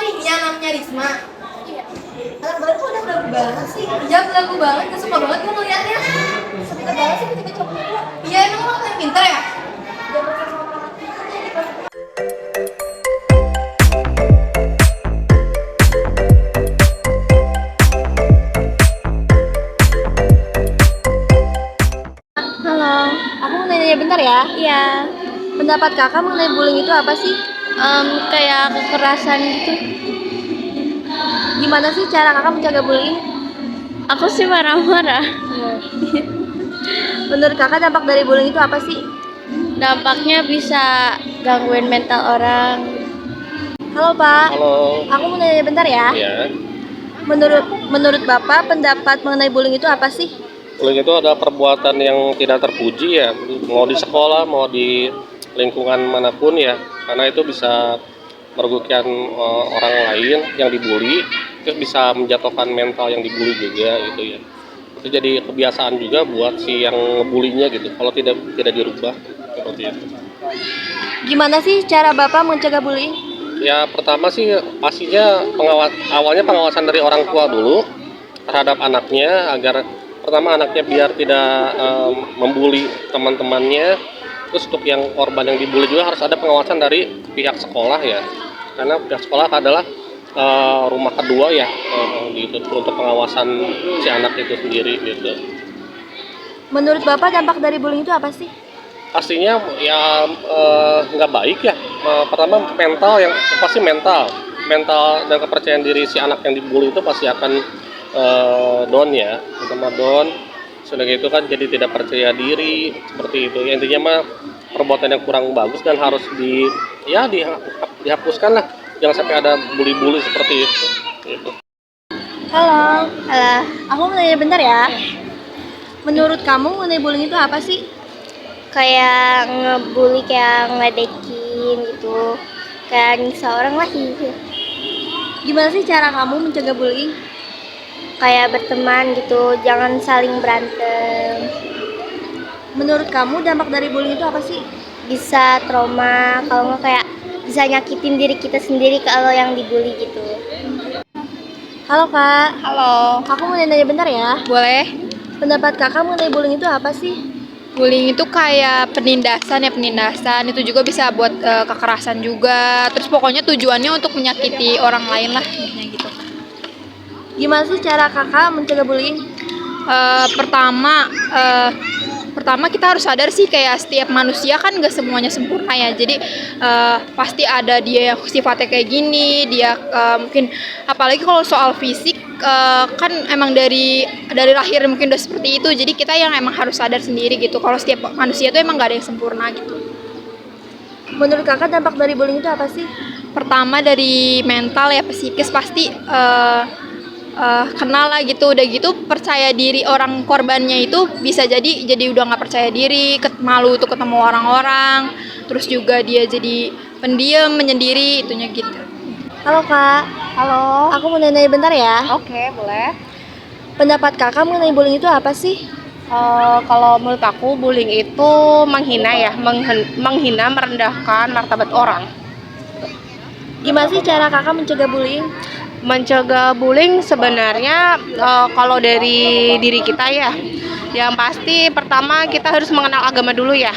ini yang namanya Risma. Iya. Anak baru kok udah belagu banget sih. Iya belagu banget, gak suka banget gue ngeliatnya. Pintar banget sih ketika coba. Iya emang lo yang pintar ya? Udah bersama sama anak pintar jadi pas. Halo, aku mau nanya bentar ya. Iya, Pendapat kakak mengenai bullying itu apa sih? kayak kekerasan gitu. Gimana sih cara kakak mencegah bullying? Aku sih marah-marah. Menurut kakak dampak dari bullying itu apa sih? Dampaknya bisa gangguin mental orang. Halo Pak, Halo, aku mau nanya bentar ya. ya. Menurut Bapak pendapat mengenai bullying itu apa sih? Bullying itu adalah perbuatan yang tidak terpuji ya, mau di sekolah, mau di lingkungan manapun ya, karena itu bisa merugikan orang lain yang dibully, terus bisa menjatuhkan mental yang dibully juga gitu ya. Itu jadi kebiasaan juga buat si yang ngebulinya gitu, kalau tidak dirubah seperti itu. Gimana sih cara Bapak mencegah bullying? Ya pertama sih pastinya awalnya pengawasan dari orang tua dulu terhadap anaknya agar pertama anaknya biar tidak membuli teman-temannya. Terus untuk yang korban yang dibully juga harus ada pengawasan dari pihak sekolah ya, karena pihak sekolah adalah rumah kedua ya gitu untuk pengawasan si anak itu sendiri gitu. Menurut Bapak dampak dari bullying itu apa sih? Pastinya ya nggak baik ya. Pertama mental yang pasti mental dan kepercayaan diri si anak yang dibully itu pasti akan down ya, pertama down. Sudah gitu kan jadi tidak percaya diri seperti itu ya, intinya mah perbuatan yang kurang bagus dan harus dihapuskan lah, jangan sampai ada bully-bully seperti itu gitu. Halo, Halo, aku mau nanya bentar ya. Menurut kamu mengenai bullying itu apa sih? kayak ngebully, kayak ngeledekin gitu, kayak nyiksa orang lah gitu. Gimana sih cara kamu mencegah bullying? Kayak berteman gitu, jangan saling berantem. Menurut kamu dampak dari bullying itu apa sih? Bisa trauma, kalau nggak kayak bisa nyakitin diri kita sendiri kalau yang dibully gitu. Halo Kak, Halo, aku mau nanya bentar ya. boleh? Pendapat kakak mengenai bullying itu apa sih? Bullying itu kayak penindasan ya, penindasan itu juga bisa buat kekerasan juga. Terus pokoknya tujuannya untuk menyakiti orang lain lah, intinya gitu. Gimana sih cara kakak mencegah bullying? Pertama kita harus sadar sih kayak setiap manusia kan gak semuanya sempurna ya. Jadi pasti ada dia yang sifatnya kayak gini, dia mungkin apalagi kalau soal fisik kan emang dari lahir mungkin udah seperti itu. Jadi kita yang emang harus sadar sendiri gitu. Kalau setiap manusia itu emang gak ada yang sempurna gitu. Menurut kakak dampak dari bullying itu apa sih? Pertama dari mental ya, psikis pasti kenal lah gitu, udah gitu percaya diri orang korbannya itu bisa jadi udah nggak percaya diri, malu untuk ketemu orang-orang, terus juga dia jadi pendiam, menyendiri, itunya gitu. Halo Kak, Halo. aku mau nanya bentar ya. Oke, boleh. Pendapat kakak mengenai bullying itu apa sih? Kalau menurut aku bullying itu menghina ya, menghina, merendahkan martabat orang. Gimana sih cara kakak mencegah bullying? Mencegah bullying sebenarnya kalau dari diri kita ya, yang pasti pertama kita harus mengenal agama dulu ya.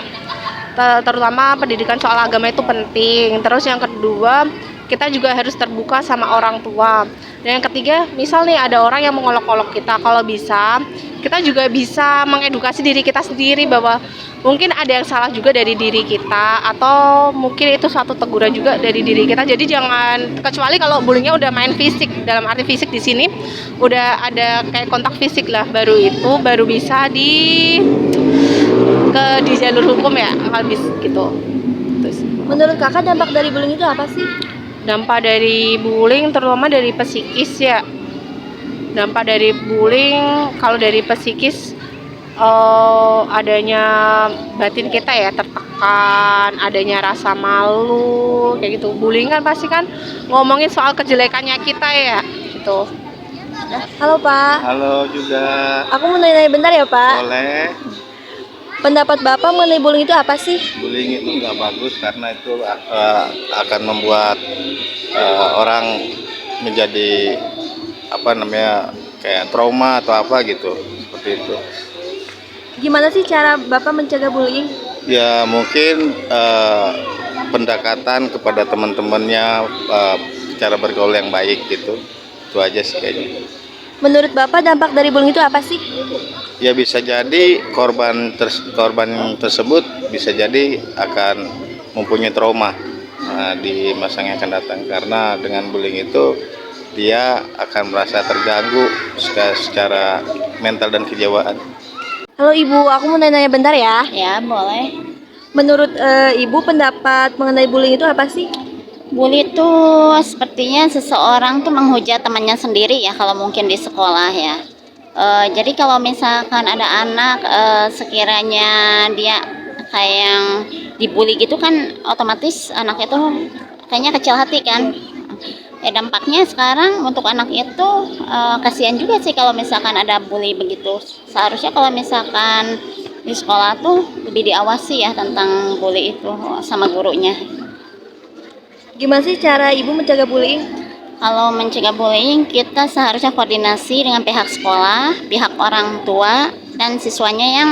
Terutama pendidikan soal agama itu penting. Terus yang kedua, kita juga harus terbuka sama orang tua. Dan yang ketiga, misal nih ada orang yang mengolok-olok kita, kalau bisa kita juga bisa mengedukasi diri kita sendiri bahwa mungkin ada yang salah juga dari diri kita, atau mungkin itu suatu teguran juga dari diri kita. Jadi jangan, kecuali kalau bullyingnya udah main fisik, dalam arti fisik di sini udah ada kayak kontak fisik lah, baru bisa di jalur hukum ya, habis gitu. Terus Menurut kakak dampak dari bullying itu apa sih? dampak dari bullying terutama dari psikis ya. Dampak dari bullying kalau dari psikis adanya batin kita ya tertekan, adanya rasa malu kayak gitu. Bullying kan pasti kan ngomongin soal kejelekannya kita ya gitu. Halo Pak, Halo juga, aku mau nanya bentar ya Pak. boleh. Pendapat Bapak mengenai bullying itu apa sih? Bullying itu nggak bagus karena itu akan membuat orang menjadi apa namanya kayak trauma atau apa gitu seperti itu. Gimana sih cara Bapak mencegah bullying? Ya mungkin pendekatan kepada teman-temannya, cara bergaul yang baik gitu, itu aja sih kayaknya. Menurut Bapak dampak dari bullying itu apa sih? Ya bisa jadi korban tersebut bisa jadi akan mempunyai trauma di masa yang akan datang, karena dengan bullying itu dia akan merasa terganggu secara mental dan kejiwaan. Halo Ibu, aku mau nanya bentar ya. Ya, boleh. Menurut Ibu pendapat mengenai bullying itu apa sih? Bully itu sepertinya seseorang tuh menghujat temannya sendiri ya, kalau mungkin di sekolah ya. Jadi kalau misalkan ada anak sekiranya dia kayak yang dibully gitu kan, otomatis anak itu kayaknya kecil hati kan. Dampaknya sekarang untuk anak itu kasihan juga sih kalau misalkan ada bully begitu. Seharusnya kalau misalkan di sekolah tuh lebih diawasi ya tentang bully itu sama gurunya. Gimana sih cara Ibu mencegah bullying? Kalau mencegah bullying, kita seharusnya koordinasi dengan pihak sekolah, pihak orang tua, dan siswanya yang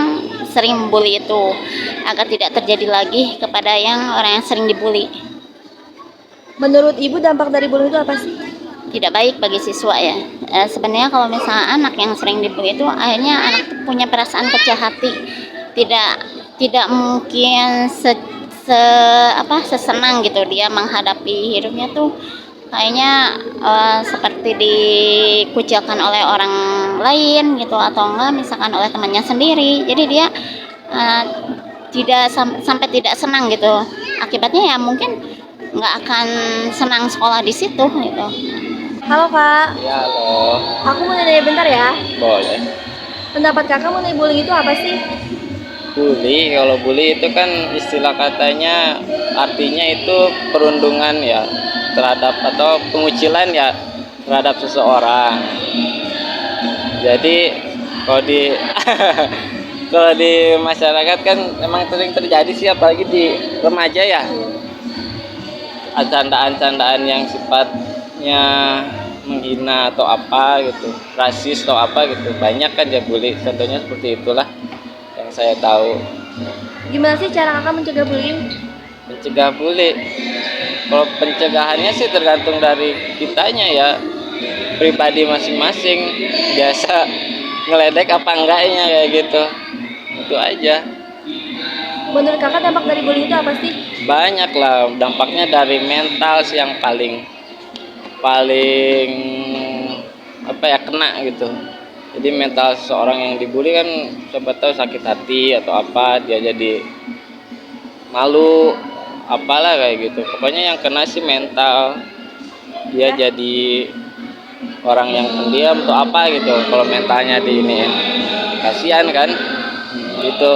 sering membuli itu, agar tidak terjadi lagi kepada orang yang sering dibully. Menurut Ibu dampak dari bullying itu apa sih? Tidak baik bagi siswa ya. Sebenarnya kalau misalnya anak yang sering dibully itu, akhirnya anak itu punya perasaan kecil hati, tidak mungkin sesenang gitu dia menghadapi hidupnya tuh, kayaknya seperti dikucilkan oleh orang lain gitu, atau enggak misalkan oleh temannya sendiri. Jadi dia sampai tidak senang gitu. Akibatnya ya mungkin nggak akan senang sekolah di situ gitu. Halo Kak, Ya, halo. aku mau nanya bentar ya. Boleh. Pendapat Kakak mengenai bullying itu apa sih? Bully, kalau bully itu kan istilah katanya artinya itu perundungan ya terhadap atau pengucilan ya terhadap seseorang. Jadi kalau di kalau di masyarakat kan memang sering terjadi sih, apalagi di remaja ya. Candaan-candaan yang sifatnya menghina atau apa gitu, rasis atau apa gitu. Banyak kan ya bully. Contohnya seperti itulah yang saya tahu. Gimana sih cara Kakak mencegah bullying? Mencegah bully, kalau pencegahannya sih tergantung dari kitanya ya, pribadi masing-masing, biasa ngeledek apa enggaknya kayak gitu, itu aja. Menurut Kakak dampak dari bullying itu apa sih? Banyak lah dampaknya, dari mental sih yang paling apa ya, kena gitu. Jadi mental seseorang yang dibully kan siapa tahu sakit hati atau apa, dia jadi malu apalah kayak gitu. Pokoknya yang kena sih mental, dia jadi orang yang pendiam atau apa gitu kalau mentalnya di ini ya. Kasihan kan gitu.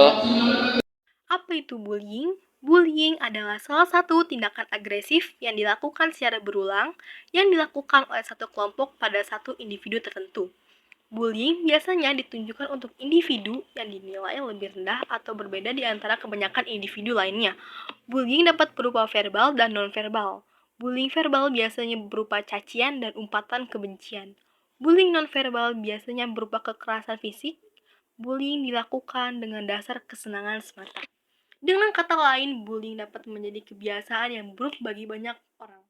Apa itu bullying? Bullying adalah salah satu tindakan agresif yang dilakukan secara berulang yang dilakukan oleh satu kelompok pada satu individu tertentu. Bullying biasanya ditunjukkan untuk individu yang dinilai lebih rendah atau berbeda di antara kebanyakan individu lainnya. Bullying dapat berupa verbal dan non-verbal. Bullying verbal biasanya berupa cacian dan umpatan kebencian. Bullying non-verbal biasanya berupa kekerasan fisik. Bullying dilakukan dengan dasar kesenangan semata. Dengan kata lain, bullying dapat menjadi kebiasaan yang buruk bagi banyak orang.